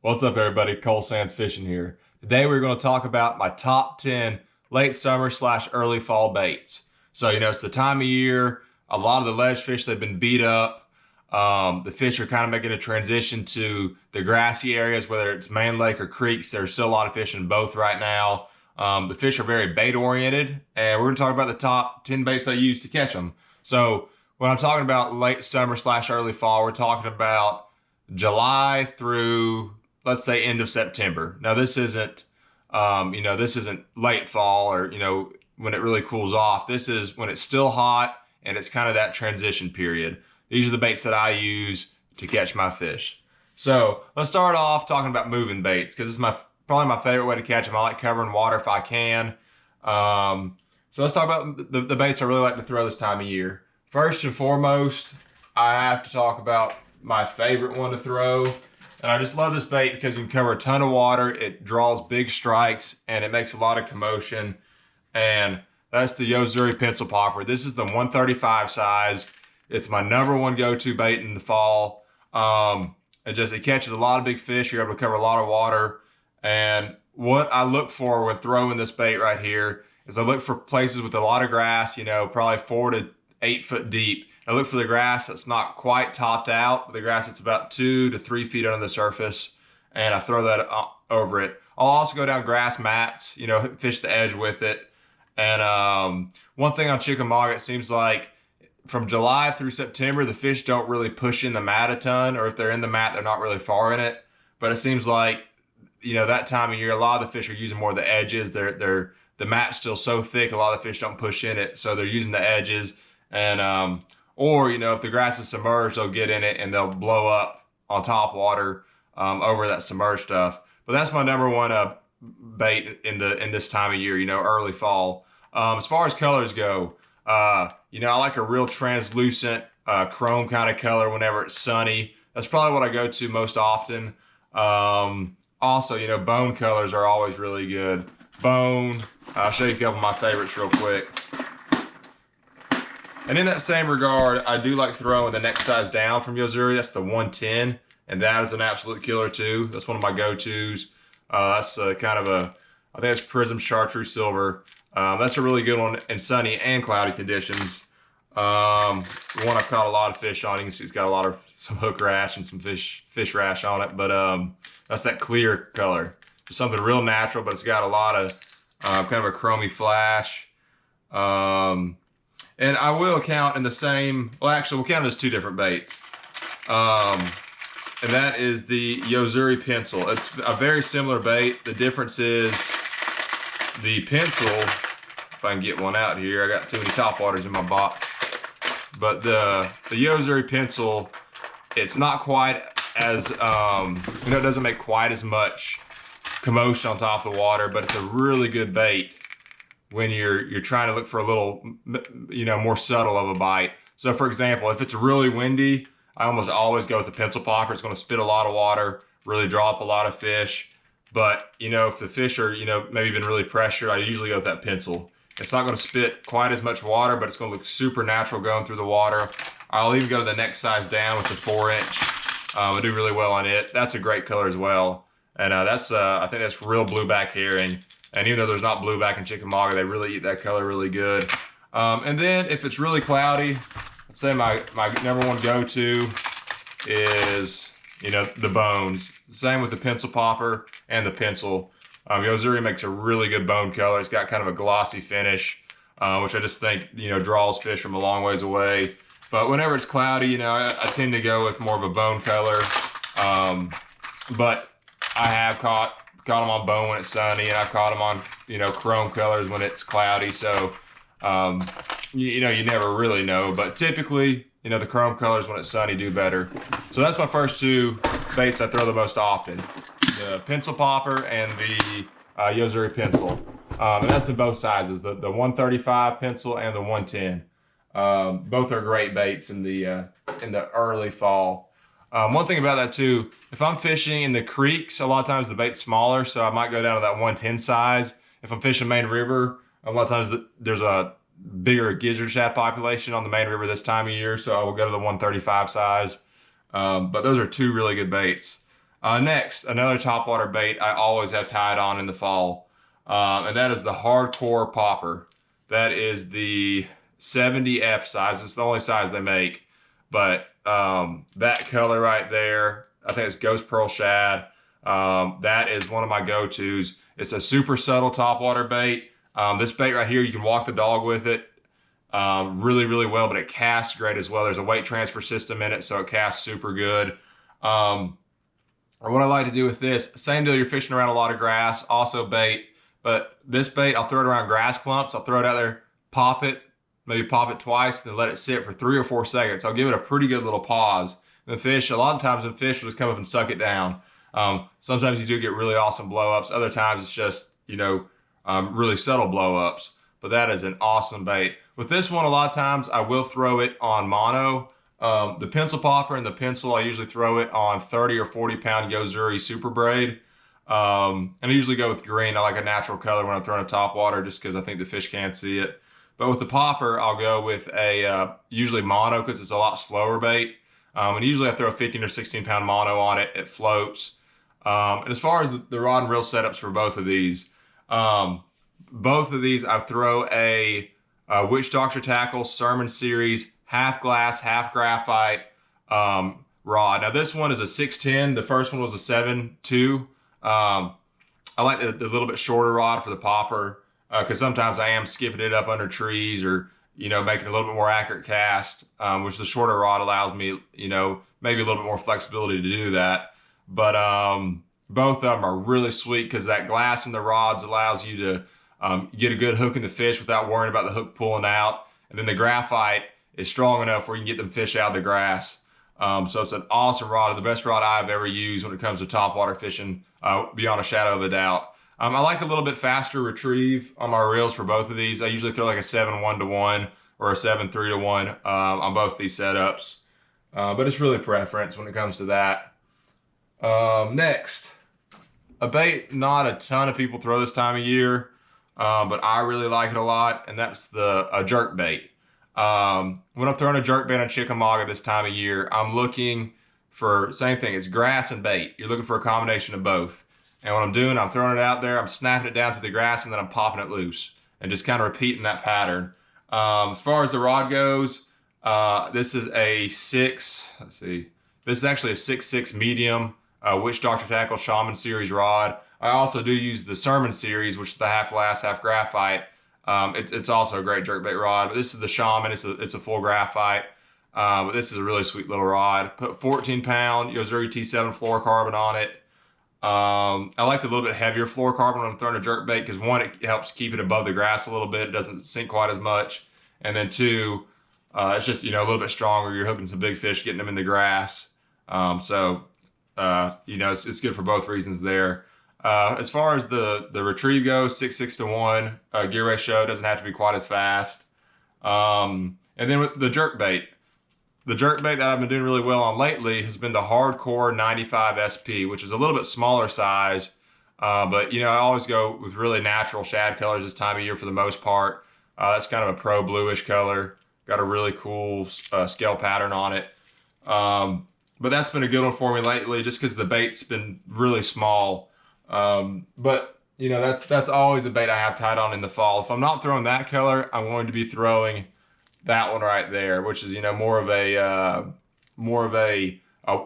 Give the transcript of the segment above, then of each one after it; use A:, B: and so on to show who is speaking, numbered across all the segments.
A: What's up, everybody? Cole Sands Fishing here. Today we're going to talk about my top 10 late summer / early fall baits. So, it's the time of year, a lot of the ledge fish, they've been beat up. The fish are kind of making a transition to the grassy areas, whether it's main lake or creeks. There's still a lot of fish in both right now. The fish are very bait oriented, and we're going to talk about the top 10 baits I use to catch them. So when I'm talking about late summer / early fall, we're talking about July through, let's say, end of September. Now this isn't, this isn't late fall or, when it really cools off. This is when it's still hot and it's kind of that transition period. These are the baits that I use to catch my fish. So let's start off talking about moving baits, because it's probably my favorite way to catch them. I like covering water if I can. So let's talk about the baits I really like to throw this time of year. First and foremost, I have to talk about my favorite one to throw. And I just love this bait because you can cover a ton of water, it draws big strikes, and it makes a lot of commotion. And that's the Yo-Zuri pencil popper. This is the 135 size. It's my #1 go-to bait in the fall. It catches a lot of big fish. You're able to cover a lot of water. And what I look for when throwing this bait right here is I look for places with a lot of grass, probably 4 to 8 foot deep. I look for the grass that's not quite topped out, but the grass that's about 2 to 3 feet under the surface, and I throw that over it. I'll also go down grass mats, fish the edge with it. And one thing on Chickamauga, it seems like from July through September, the fish don't really push in the mat a ton, or if they're in the mat, they're not really far in it. But it seems like, that time of year, a lot of the fish are using more of the edges. The mat's still so thick, a lot of the fish don't push in it, so they're using the edges. And or, if the grass is submerged, they'll get in it and they'll blow up on top water over that submerged stuff. But that's my #1 bait in this time of year, early fall. As far as colors go, I like a real translucent chrome kind of color whenever it's sunny. That's probably what I go to most often. Also, bone colors are always really good. Bone, I'll show you a couple of my favorites real quick. And in that same regard, I do like throwing the next size down from Yo-Zuri. That's the 110, and that is an absolute killer too. That's one of my go-tos. That's I think it's Prism Chartreuse Silver. That's a really good one in sunny and cloudy conditions. One I've caught a lot of fish on. You can see it's got some hook rash and some fish rash on it, but that's that clear color. Just something real natural, but it's got a lot of kind of a chromy flash. And I will count in the same, well, actually, we'll count it as 2 different baits. And that is the Yo-Zuri pencil. It's a very similar bait. The difference is the pencil, if I can get one out here, I got too many Topwaters in my box. But the Yo-Zuri pencil, it's not quite as, it doesn't make quite as much commotion on top of the water, but it's a really good bait when you're trying to look for a little, more subtle of a bite. So for example, if it's really windy, I almost always go with the pencil popper. It's going to spit a lot of water, really draw up a lot of fish. But, if the fish are, maybe been really pressured, I usually go with that pencil. It's not going to spit quite as much water, but it's going to look super natural going through the water. I'll even go to the next size down with the 4-inch. I do really well on it. That's a great color as well. And I think that's real blueback herring. And even though there's not blueback in Chickamauga, they really eat that color really good. And then if it's really cloudy, let's say my #1 go-to is, the bones. Same with the pencil popper and the pencil. Yo-Zuri makes a really good bone color. It's got kind of a glossy finish, which I just think, draws fish from a long ways away. But whenever it's cloudy, I tend to go with more of a bone color. But I have caught them on bone when it's sunny, and I've caught them on, chrome colors when it's cloudy. So, you never really know, but typically, the chrome colors when it's sunny do better. So that's my first 2 baits I throw the most often. The pencil popper and the Yo-Zuri pencil. And that's in both sizes, the 135 pencil and the 110. Both are great baits in the early fall. One thing about that too, if I'm fishing in the creeks, a lot of times the bait's smaller, so I might go down to that 110 size. If I'm fishing main river, a lot of times there's a bigger gizzard shad population on the main river this time of year, so I will go to the 135 size. But those are 2 really good baits. Next, another topwater bait I always have tied on in the fall, and that is the hardcore popper. That is the 70F size. It's the only size they make, but that color right there, I think it's Ghost Pearl Shad. That is one of my go-tos. It's a super subtle topwater bait. This bait right here, you can walk the dog with it really, really well, but it casts great as well. There's a weight transfer system in it, so it casts super good. What I like to do with this, same deal, you're fishing around a lot of grass, also bait, but this bait, I'll throw it around grass clumps. I'll throw it out there, pop it, maybe pop it twice, then let it sit for 3 or 4 seconds. I'll give it a pretty good little pause. And the fish, a lot of times the fish will just come up and suck it down. Sometimes you do get really awesome blow-ups. Other times it's just, really subtle blow-ups. But that is an awesome bait. With this one, a lot of times I will throw it on mono. The pencil popper and the pencil, I usually throw it on 30 or 40 pound Yozuri Super Braid. And I usually go with green. I like a natural color when I'm throwing a topwater just because I think the fish can't see it. But with the popper, I'll go with a usually mono because it's a lot slower bait. And usually I throw a 15 or 16 pound mono on it. It floats. And as far as the rod and reel setups for both of these I throw a Witch Doctor Tackle Sermon Series half glass, half graphite rod. Now this one is a 610. The first one was a 7.2. I like the little bit shorter rod for the popper because sometimes I am skipping it up under trees or making a little bit more accurate cast, which the shorter rod allows me maybe a little bit more flexibility to do that. But both of them are really sweet because that glass in the rods allows you to get a good hook in the fish without worrying about the hook pulling out. And then the graphite is strong enough where you can get them fish out of the grass. So it's an awesome rod, the best rod I've ever used when it comes to topwater fishing, beyond a shadow of a doubt. I like a little bit faster retrieve on my reels for both of these. I usually throw like a 7-1 to 1 or a 7-3 to 1 on both these setups. But it's really preference when it comes to that. Next, a bait not a ton of people throw this time of year, but I really like it a lot, and that's a jerk bait. When I'm throwing a jerk bait on Chickamauga this time of year, I'm looking for, same thing, it's grass and bait. You're looking for a combination of both. And what I'm doing, I'm throwing it out there, I'm snapping it down to the grass, and then I'm popping it loose and just kind of repeating that pattern. As far as the rod goes, this is a this is actually a 6.6 medium Witch Doctor Tackle Shaman Series rod. I also do use the Sermon Series, which is the half glass, half graphite. It's also a great jerkbait rod, but this is the Shaman. It's a full graphite, but this is a really sweet little rod. Put 14 pound Yozuri T7 fluorocarbon on it. I like the little bit heavier fluorocarbon when I'm throwing a jerkbait because one, it helps keep it above the grass a little bit. It doesn't sink quite as much, and then two, it's just a little bit stronger. You're hooking some big fish, getting them in the grass. It's good for both reasons there. As far as the retrieve goes, 6.6 to 1 gear ratio, doesn't have to be quite as fast. And then with the jerkbait that I've been doing really well on lately has been the Hardcore 95 SP, which is a little bit smaller size. But I always go with really natural shad colors this time of year for the most part. That's kind of a pro bluish color. Got a really cool scale pattern on it. But that's been a good one for me lately just because the bait's been really small. But that's always a bait I have tied on in the fall. If I'm not throwing that color, I'm going to be throwing that one right there, which is more of a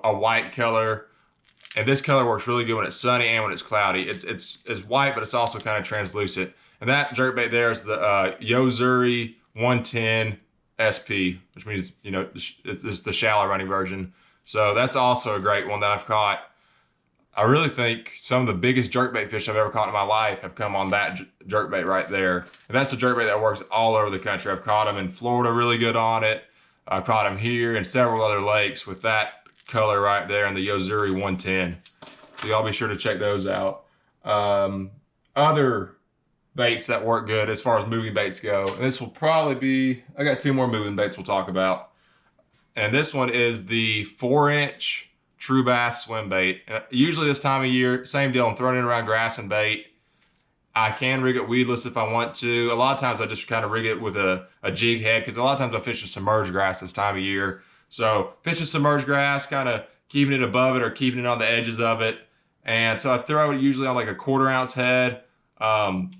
A: white color. And this color works really good when it's sunny and when it's cloudy. It's white, but it's also kind of translucent. And that jerkbait there is the Yozuri 110 SP, which means it's the shallow running version. So that's also a great one that I've caught. I really think some of the biggest jerkbait fish I've ever caught in my life have come on that jerkbait right there. And that's a jerkbait that works all over the country. I've caught them in Florida really good on it. I've caught them here and several other lakes with that color right there and the Yozuri 110. So y'all be sure to check those out. Other baits that work good as far as moving baits go. And this will probably be, I got 2 more moving baits we'll talk about. And this one is the 4-inch True Bass swim bait. Usually this time of year, same deal, I'm throwing it around grass and bait. I can rig it weedless if I want to. A lot of times I just kind of rig it with a jig head because a lot of times I fish in submerged grass this time of year. So fishing submerged grass, kind of keeping it above it or keeping it on the edges of it. And so I throw it usually on like a 1/4 ounce head.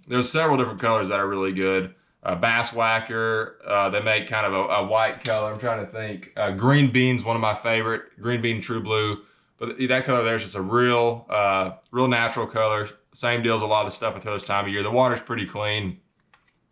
A: There's several different colors that are really good. Bass Whacker, they make kind of a white color. I'm trying to think. Green Bean's one of my favorite. Green Bean True Blue. But that color there is just a real natural color. Same deal as a lot of the stuff I throw this time of year. The water's pretty clean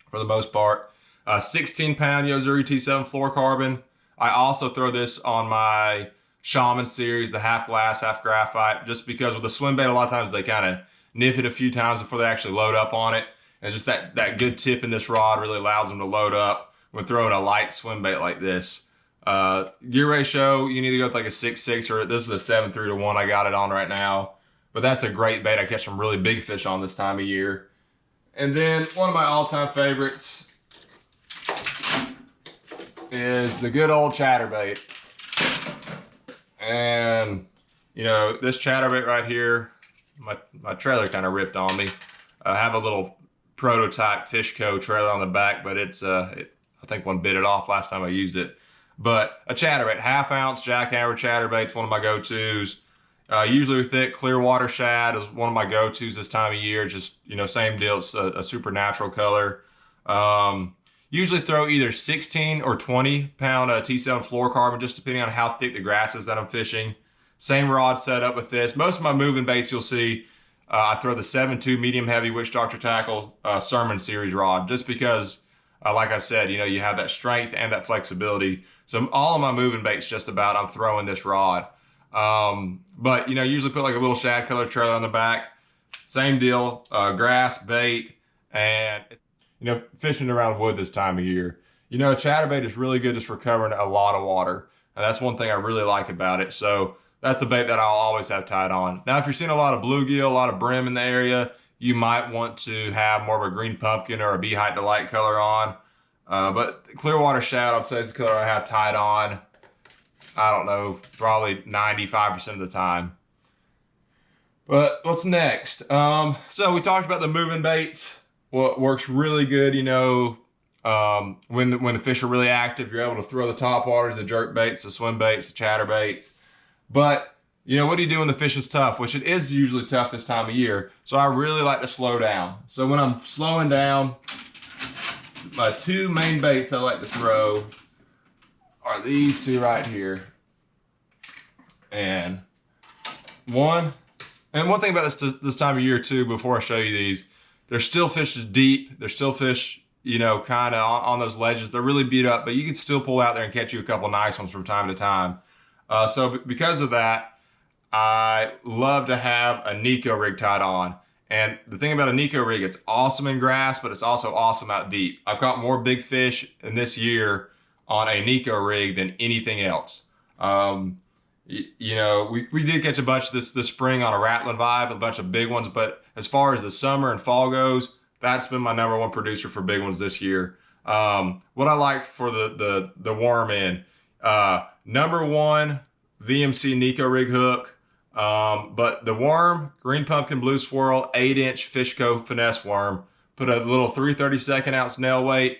A: for the most part. 16-pound Yo-Zuri T7 fluorocarbon. I also throw this on my Shaman series, the half glass, half graphite, just because with the swim bait, a lot of times they kind of nip it a few times before they actually load up on it. And just that good tip in this rod really allows them to load up when throwing a light swim bait like this. Gear ratio, you need to go with like a 6.6, or this is a 7.3-to-1 I got it on right now. But that's a great bait. I catch some really big fish on this time of year. And then one of my all-time favorites is the good old chatterbait. And, you know, this chatterbait right here, my trailer kind of ripped on me. I have a little prototype Fishco trailer on the back, but I think one bit it off last time I used it. But a chatterbait, 1/2 ounce jackhammer chatterbait's one of my go-tos. Usually thick Clearwater shad is one of my go-tos this time of year. Just, you know, same deal. It's a super natural color. Usually throw either 16 or 20-pound T7 fluorocarbon, just depending on how thick the grass is that I'm fishing. Same rod setup with this. Most of my moving baits you'll see, I throw the 7.2 medium heavy Witch Doctor Tackle Sermon series rod, just because, like I said, you know, you have that strength and that flexibility. So all of my moving baits just about I'm throwing this rod. But, you know, usually put like a little shad color trailer on the back. Same deal, grass, bait, and, you know, fishing around wood this time of year. You know, a chatterbait is really good just for covering a lot of water. And that's one thing I really like about it. So that's a bait that I'll always have tied on. Now, if you're seeing a lot of bluegill, a lot of brim in the area, you might want to have more of a green pumpkin or a Beehite Delight color on. But Clearwater shad, I'd say, is the color I have tied on. I don't know, probably 95% of the time. But what's next? So we talked about the moving baits. What works really good, you know, when the fish are really active, you're able to throw the topwaters, the jerk baits, the swim baits, the chatter baits. But, you know, what do you do when the fish is tough? Which it is usually tough this time of year. So I really like to slow down. So when I'm slowing down, my two main baits I like to throw are these two right here. And one thing about this time of year too, before I show you these, there's still fish deep. There's still fish, you know, kind of on those ledges. They're really beat up, but you can still pull out there and catch you a couple nice ones from time to time. So because of that, I love to have a Nico rig tied on. And the thing about a Nico rig, it's awesome in grass, but it's also awesome out deep. I've caught more big fish in this year on a Nico rig than anything else. You know, we did catch a bunch this spring on a Rattling Vibe, a bunch of big ones, but as far as the summer and fall goes, that's been my #1 producer for big ones this year. What I like for the worm in, #1 VMC Nico rig hook, but the worm, Green Pumpkin Blue Swirl 8-inch Fishco finesse worm. Put a little 3/32 ounce nail weight.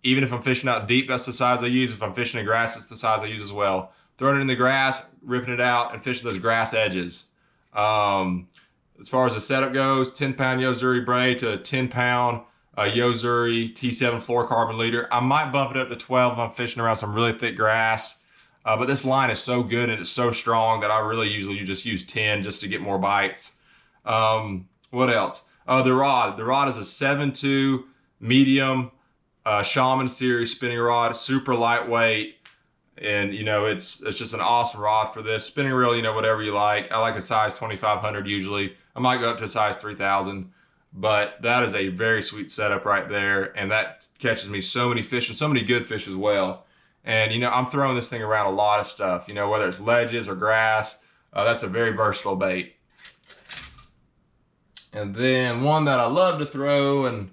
A: Even if I'm fishing out deep, that's the size I use. If I'm fishing in grass, it's the size I use as well. Throwing it in the grass, ripping it out, and fishing those grass edges. As far as the setup goes, 10-pound Yo-Zuri braid to a 10-pound Yo-Zuri T7 fluorocarbon leader. I might bump it up to 12 if I'm fishing around some really thick grass. But this line is so good and it's so strong that I really usually just use 10 just to get more bites. What else? The rod. The rod is a 7.2 medium Shaman series spinning rod, super lightweight. And, you know, it's just an awesome rod for this. Spinning reel, you know, whatever you like. I like a size 2500 usually. I might go up to a size 3000. But that is a very sweet setup right there. And that catches me so many fish and so many good fish as well. And, you know, I'm throwing this thing around a lot of stuff. You know, whether it's ledges or grass. That's a very versatile bait. And then one that I love to throw, and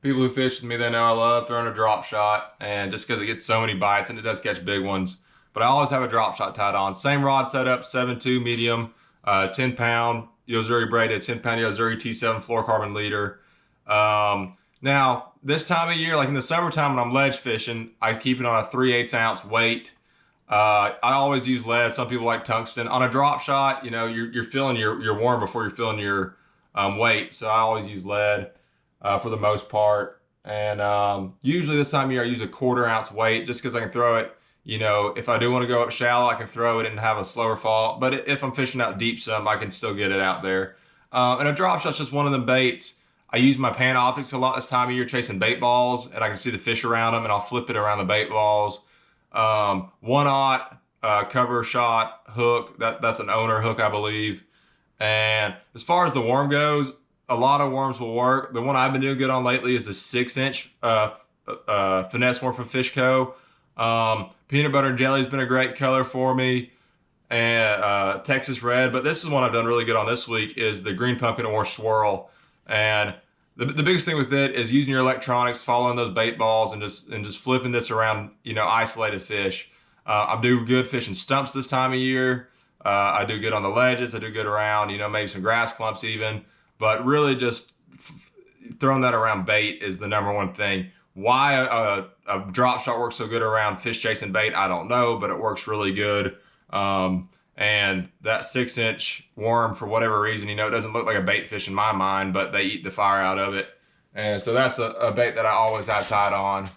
A: people who fish with me, they know I love throwing a drop shot, and just because it gets so many bites and it does catch big ones. But I always have a drop shot tied on. Same rod setup, 7.2 medium, 10-pound Yo-Zuri braided, 10-pound Yo-Zuri T7 fluorocarbon leader. Now, this time of year, like in the summertime when I'm ledge fishing, I keep it on a 3/8 ounce weight. I always use lead. Some people like tungsten. On a drop shot, you know, you're filling your worm before you're filling your weight. So I always use lead for the most part. And usually this time of year I use a 1/4 ounce weight just because I can throw it. You know, if I do want to go up shallow, I can throw it and have a slower fall. But if I'm fishing out deep some, I can still get it out there. And a drop shot's just one of them baits. I use my pan optics a lot this time of year chasing bait balls, and I can see the fish around them, and I'll flip it around the bait balls. 1/0 cover shot hook. That's an owner hook, I believe. And as far as the worm goes, a lot of worms will work. The one I've been doing good on lately is the 6-inch finesse worm from Fishco. Peanut butter and jelly has been a great color for me, and Texas red. But this is one I've done really good on this week is the green pumpkin orange swirl. And the biggest thing with it is using your electronics, following those bait balls, and just flipping this around, you know, isolated fish. I do good fishing stumps this time of year. I do good on the ledges. I do good around, you know, maybe some grass clumps even. But really just throwing that around bait is the number one thing. Why a drop shot works so good around fish chasing bait, I don't know, but it works really good. And that 6-inch worm, for whatever reason, you know, it doesn't look like a bait fish in my mind, but they eat the fire out of it. And so that's a bait that I always have tied on.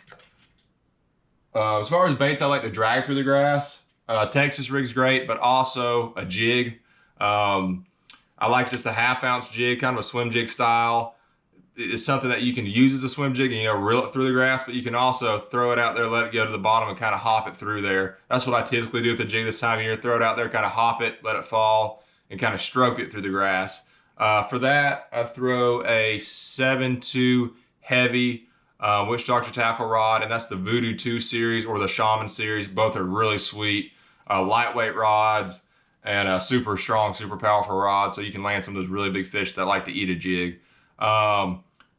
A: As far as baits I like to drag through the grass, Texas rig's great, but also a jig. I like just a 1/2 ounce jig, kind of a swim jig style. It's something that you can use as a swim jig and, you know, reel it through the grass, but you can also throw it out there, let it go to the bottom, and kind of hop it through there. That's what I typically do with the jig this time of year. Throw it out there, kind of hop it, let it fall, and kind of stroke it through the grass. For that, I throw a 7.2 heavy Witch Doctor tackle rod, and that's the Voodoo 2 series or the Shaman series. Both are really sweet, lightweight rods, and super strong, super powerful rods, so you can land some of those really big fish that like to eat a jig.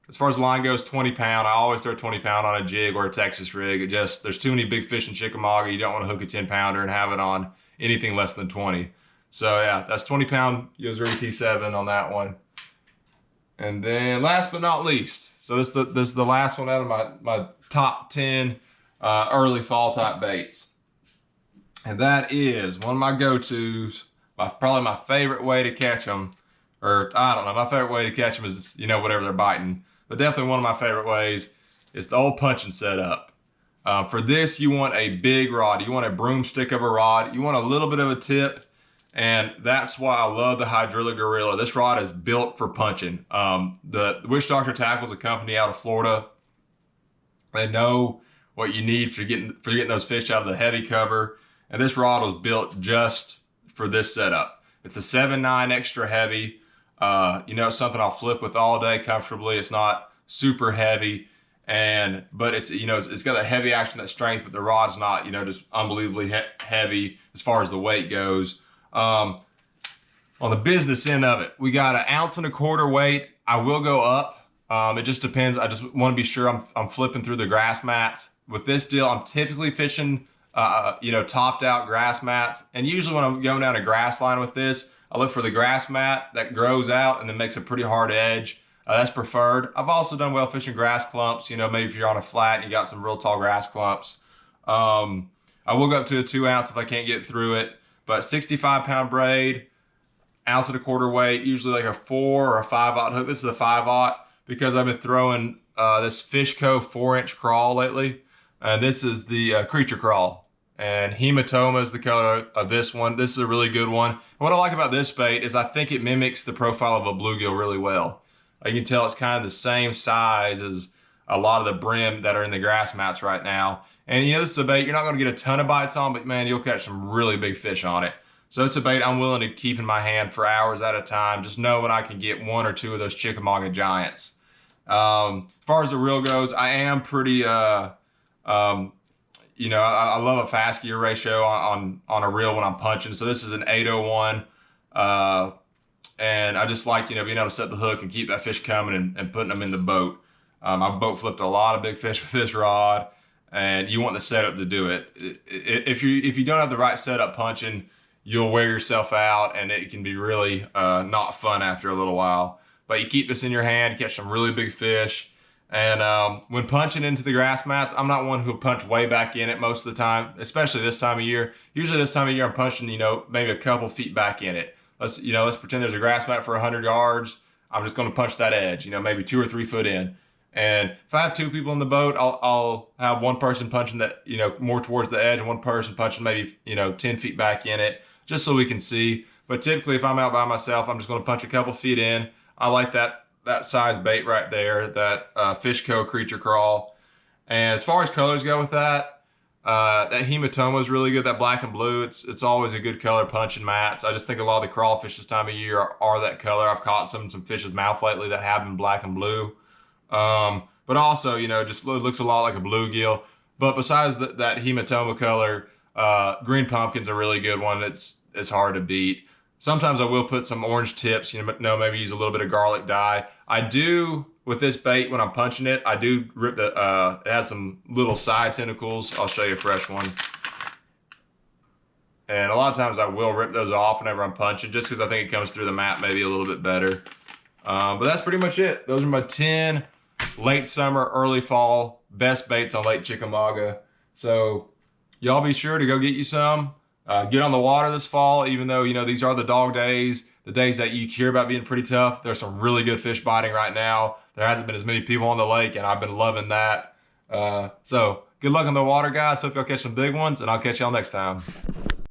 A: As far as the line goes, 20 pound. I always throw 20 pound on a jig or a Texas rig. There's too many big fish in Chickamauga. You don't want to hook a 10 pounder and have it on anything less than 20. So yeah, that's 20 pound Yo-Zuri T7 on that one. And then last but not least, so this is the last one out of my top 10 early fall type baits. And that is one of my go-tos, probably my favorite way to catch them. Or I don't know, my favorite way to catch them is, you know, whatever they're biting. But definitely one of my favorite ways is the old punching setup. For this, you want a big rod. You want a broomstick of a rod. You want a little bit of a tip. And that's why I love the Hydrilla Gorilla. This rod is built for punching. The Witch Doctor Tackle is a company out of Florida. They know what you need for getting those fish out of the heavy cover. And this rod was built just for this setup. It's a 7.9 extra heavy. You know, it's something I'll flip with all day comfortably. It's not super heavy, but it's, you know, it's got that heavy action, that strength, but the rod's not, you know, just unbelievably heavy as far as the weight goes. On the business end of it, we got 1.25 ounce weight. I will go up. It just depends. I just want to be sure I'm flipping through the grass mats. With this deal, I'm typically fishing, you know, topped out grass mats. And usually when I'm going down a grass line with this, I look for the grass mat that grows out and then makes a pretty hard edge. That's preferred. I've also done well fishing grass clumps. You know, maybe if you're on a flat and you got some real tall grass clumps. I will go up to a 2 ounce if I can't get through it. But 65 pound braid, 1.25 ounce weight, usually like a 4 or a 5/0 hook. This is a 5/0 because I've been throwing this Fishco 4-inch crawl lately. And this is the creature crawl. And hematoma is the color of this one. This is a really good one. And what I like about this bait is I think it mimics the profile of a bluegill really well. You can tell it's kind of the same size as a lot of the brim that are in the grass mats right now. And you know, this is a bait you're not going to get a ton of bites on, but man, you'll catch some really big fish on it. So it's a bait I'm willing to keep in my hand for hours at a time, just knowing I can get 1 or 2 of those Chickamauga giants. As far as the reel goes, I am pretty, you know, I love a fast gear ratio on a reel when I'm punching. So this is an 801. And I just like, you know, being able to set the hook and keep that fish coming and putting them in the boat. I boat flipped a lot of big fish with this rod, and you want the setup to do it. If you don't have the right setup punching, you'll wear yourself out, and it can be really not fun after a little while. But you keep this in your hand, you catch some really big fish, And when punching into the grass mats, I'm not one who'll punch way back in it most of the time, especially this time of year. Usually this time of year, I'm punching, maybe a couple feet back in it. Let's pretend there's a grass mat for 100 yards. I'm just going to punch that edge, maybe 2 or 3 foot in. And if I have 2 people in the boat, I'll have one person punching that, more towards the edge and one person punching maybe, 10 feet back in it, just so we can see. But typically if I'm out by myself, I'm just going to punch a couple feet in. I like that size bait right there, that Fishco Creature Crawl. And as far as colors go with that hematoma is really good. That black and blue, it's always a good color punching mats. I just think a lot of the crawfish this time of year are that color. I've caught some fish's mouth lately that have been black and blue. But also, just looks a lot like a bluegill. But besides that hematoma color, green pumpkin's a really good one. It's hard to beat. Sometimes I will put some orange tips, maybe use a little bit of garlic dye. I do, with this bait, when I'm punching it, I do rip it has some little side tentacles. I'll show you a fresh one. And a lot of times I will rip those off whenever I'm punching, just because I think it comes through the mat maybe a little bit better. But that's pretty much it. Those are my 10 late summer, early fall best baits on Lake Chickamauga. So y'all be sure to go get you some. Get on the water this fall, even though, these are the dog days, the days that you hear about being pretty tough. There's some really good fish biting right now. There hasn't been as many people on the lake, and I've been loving that. So good luck on the water, guys. Hope y'all catch some big ones, and I'll catch y'all next time.